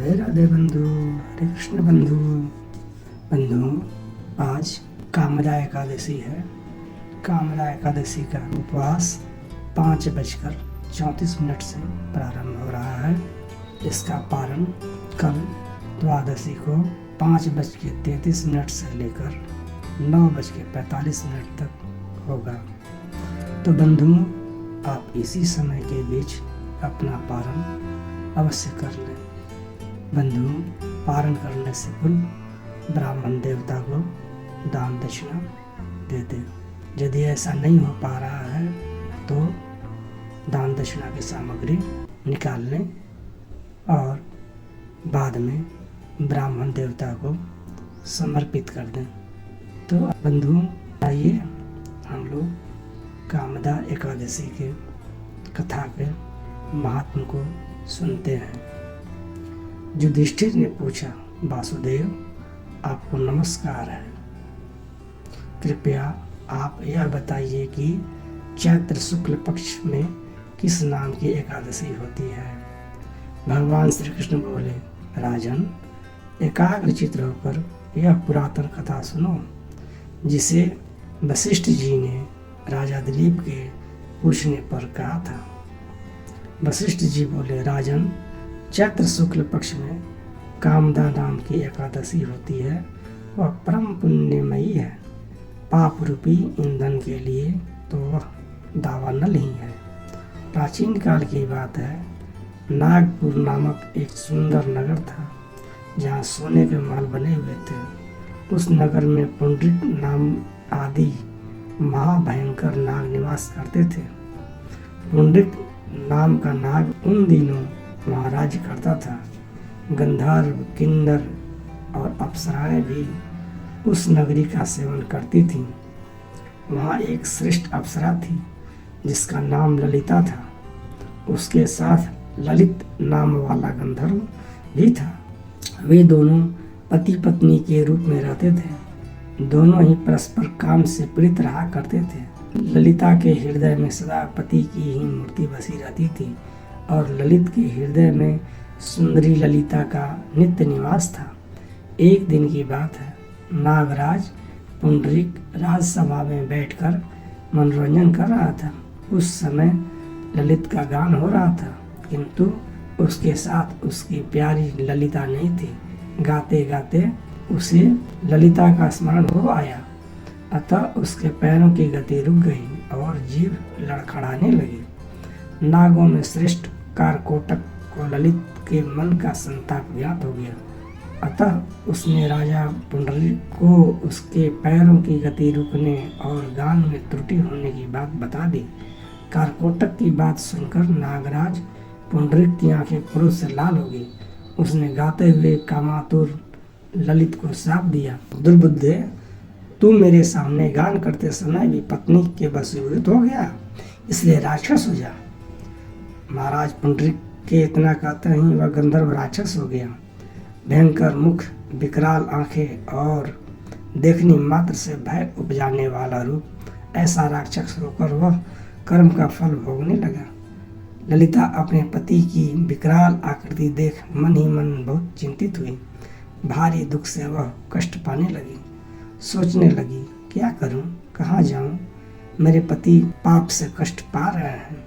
राधे राधे बंधु, हरे कृष्ण बंधु। आज कामदा एकादशी है। कामदा एकादशी का उपवास 5:34 से प्रारंभ हो रहा है। इसका पारण कल द्वादशी को 5:33 से लेकर 9:45 तक होगा। तो बंधुओं, आप इसी समय के बीच अपना पारण अवश्य कर लें। बंधुओं, पारण करने से पूर्व ब्राह्मण देवता को दान दक्षिणा दे दें। यदि ऐसा नहीं हो पा रहा है तो दान दक्षिणा की सामग्री निकाल लें और बाद में ब्राह्मण देवता को समर्पित कर दें। तो बंधुओं, आइए हम लोग कामदा एकादशी के कथा के महात्म को सुनते हैं। युधिष्ठिर ने पूछा, वासुदेव, आपको नमस्कार है। कृपया आप यह बताइए कि चैत्र शुक्ल पक्ष में किस नाम की एकादशी होती है। भगवान श्री कृष्ण बोले, राजन, एकाग्र चित्त होकर यह पुरातन कथा सुनो, जिसे वशिष्ठ जी ने राजा दिलीप के पूछने पर कहा था। वशिष्ठ जी बोले, राजन, चैत्र शुक्ल पक्ष में कामदा नाम की एकादशी होती है। वह परम पुण्यमयी है। पाप रूपी ईंधन के लिए तो वह दावानल ही है। प्राचीन काल की बात है। नागपुर नामक एक सुंदर नगर था, जहाँ सोने के महल बने हुए थे। उस नगर में पुंडरीक नाम आदि महाभयंकर नाग निवास करते थे। पुंडरीक नाम का नाग उन दिनों वहाँ राज्य करता था। गंधर्व, किन्नर और अप्सराएं भी उस नगरी का सेवन करती थीं। वहाँ एक श्रेष्ठ अप्सरा थी जिसका नाम ललिता था। उसके साथ ललित नाम वाला गंधर्व भी था। वे दोनों पति पत्नी के रूप में रहते थे। दोनों ही परस्पर काम से प्रीत रहा करते थे। ललिता के हृदय में सदा पति की ही मूर्ति बसी रहती थी और ललित के हृदय में सुंदरी ललिता का नित्य निवास था। एक दिन की बात है। नागराज पुंडरीक राजसभा में बैठकर मनोरंजन कर रहा था। उस समय ललित का गान हो रहा था, किंतु उसके साथ उसकी प्यारी ललिता नहीं थी। गाते गाते उसे ललिता का स्मरण हो आया, अतः उसके पैरों की गति रुक गई और जीभ लड़खड़ाने लगी। नागों में श्रेष्ठ कारकोटक को ललित के मन का संताप ज्ञात हो गया, अतः उसने राजा पुंडरीक को उसके पैरों की गति रुकने और गान में त्रुटि होने की बात बता दी। कारकोटक की बात सुनकर नागराज पुंडरीक की आंखें क्रोध से लाल हो गई। उसने गाते हुए कामातुर ललित को श्राप दिया, दुर्बुद्धे, तू मेरे सामने गान करते समय भी पत्नी के वशीभूत हो गया, इसलिए राक्षस हो जा। महाराज पुंडरीक के इतना कहते ही वह गंधर्व राक्षस हो गया। भयंकर मुख, विकराल आंखें और देखने मात्र से भय उपजाने वाला रूप, ऐसा राक्षस होकर वह कर्म का फल भोगने लगा। ललिता अपने पति की विकराल आकृति देख मन ही मन बहुत चिंतित हुई। भारी दुख से वह कष्ट पाने लगी। सोचने लगी, क्या करूं, कहाँ जाऊं, मेरे पति पाप से कष्ट पा रहे हैं।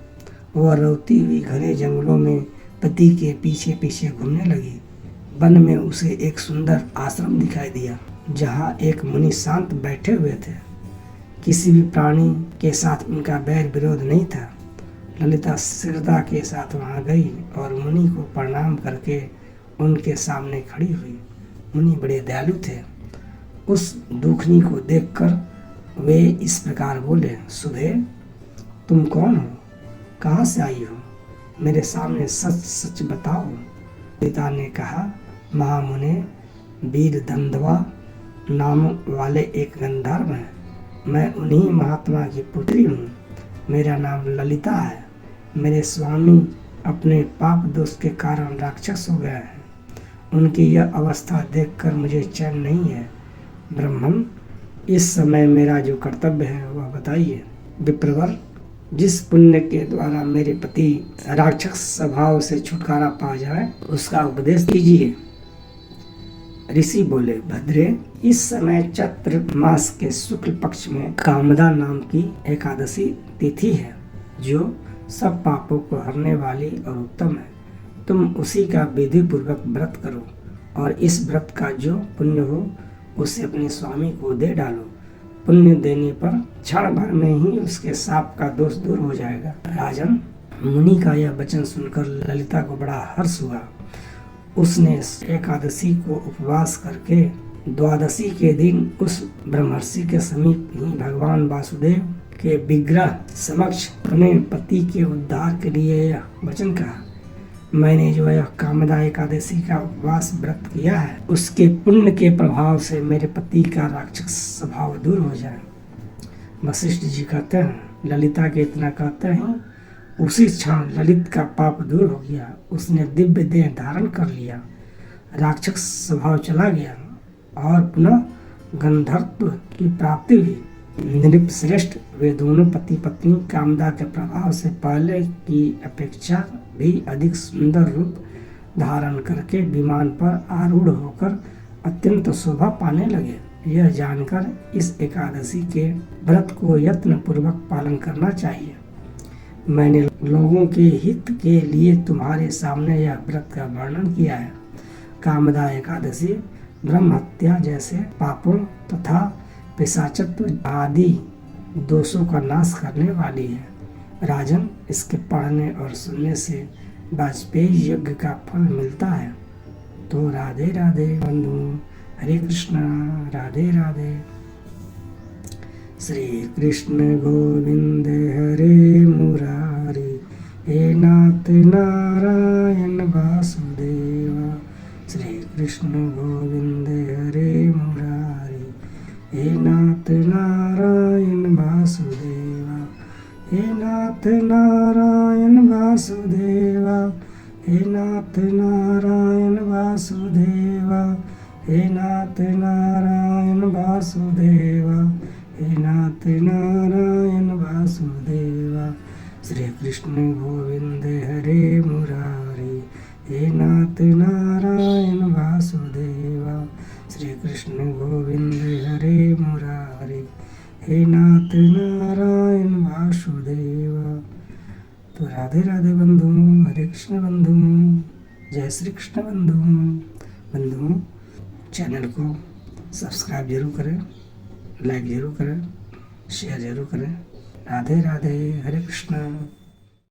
वह रोती हुई घने जंगलों में पति के पीछे पीछे घूमने लगी। वन में उसे एक सुंदर आश्रम दिखाई दिया, जहाँ एक मुनि शांत बैठे हुए थे। किसी भी प्राणी के साथ उनका बैर विरोध नहीं था। ललिता श्रद्धा के साथ वहाँ गई और मुनि को प्रणाम करके उनके सामने खड़ी हुई। मुनि बड़े दयालु थे। उस दुखनी को देखकर वे इस प्रकार बोले, सुधे, तुम कौन हो, कहाँ से आई हो, मेरे सामने सच सच बताओ। पिता ने कहा, महामुने, वीर धंधवा नाम वाले एक गंधर्व हैं। मैं उन्हीं महात्मा की पुत्री हूँ। मेरा नाम ललिता है। मेरे स्वामी अपने पाप दोष के कारण राक्षस हो गए हैं। उनकी यह अवस्था देखकर मुझे चैन नहीं है। ब्रह्मन, इस समय मेरा जो कर्तव्य है वह बताइए। विप्रवर, जिस पुण्य के द्वारा मेरे पति राक्षस स्वभाव से छुटकारा पा जाए उसका उपदेश कीजिए। ऋषि बोले, भद्रे, इस समय चैत्र मास के शुक्ल पक्ष में कामदा नाम की एकादशी तिथि है, जो सब पापों को हरने वाली और उत्तम है। तुम उसी का विधि पूर्वक व्रत करो और इस व्रत का जो पुण्य हो उसे अपने स्वामी को दे डालो। पुण्य देने पर क्षण भर में ही उसके शाप का दोष दूर हो जाएगा। राजन, मुनि का यह वचन सुनकर ललिता को बड़ा हर्ष हुआ। उसने एकादशी को उपवास करके द्वादशी के दिन उस ब्रह्मर्षि के समीप ही भगवान वासुदेव के विग्रह समक्ष अपने पति के उद्धार के लिए यह वचन कहा, मैंने जो यह कामदा एकादशी का उपवास व्रत किया है उसके पुण्य के प्रभाव से मेरे पति का राक्षस स्वभाव दूर हो जाए। वशिष्ठ जी कहते हैं, ललिता के इतना कहते हैं उसी क्षण ललित का पाप दूर हो गया। उसने दिव्य देह धारण कर लिया, राक्षस स्वभाव चला गया और पुनः गंधर्व की प्राप्ति हुई। नृपश्रेष्ठ, वे दोनों पति पत्नी कामदा के प्रभाव से पहले की अपेक्षा भी अधिक सुंदर रूप धारण करके विमान पर आरूढ़ होकर अत्यंत शोभा पाने लगे। यह जानकर इस एकादशी के व्रत को यत्न पूर्वक पालन करना चाहिए। मैंने लोगों के हित के लिए तुम्हारे सामने यह व्रत का वर्णन किया है। कामदा एकादशी ब्रह्म हत्या जैसे पापों तथा पिशाचत्व आदि दोषों का नाश करने वाली है। राजन, इसके पढ़ने और सुनने से वाजपेयी यज्ञ का फल मिलता है। तो राधे राधे बंधु, हरे कृष्णा, राधे राधे। श्री कृष्ण गोविंद हरे मुरारी, हे नाथ नारायण वासुदेवा। श्री कृष्ण गोविंद हरे मुरारी, हे नाथ नारायण वासुदेवा। हे नाथ नारायण वासुदेवा, हे नाथ नारायण वासुदेवा, हे नाथ नारायण वासुदेवा, हे नाथ नारायण वासुदेवा। श्री कृष्ण गोविंद हरे मुरारी, हे नाथ नारायण वासुदेवा। श्री कृष्ण गोविंद हरे मुरारी, हे नाथ नारायण वासुदेवा। तो राधे राधे बंधु, हरे कृष्ण बंधु, जय श्री कृष्ण बंधु। चैनल को सब्सक्राइब जरूर करें, लाइक जरूर करें, शेयर जरूर करें। राधे राधे, हरे कृष्ण।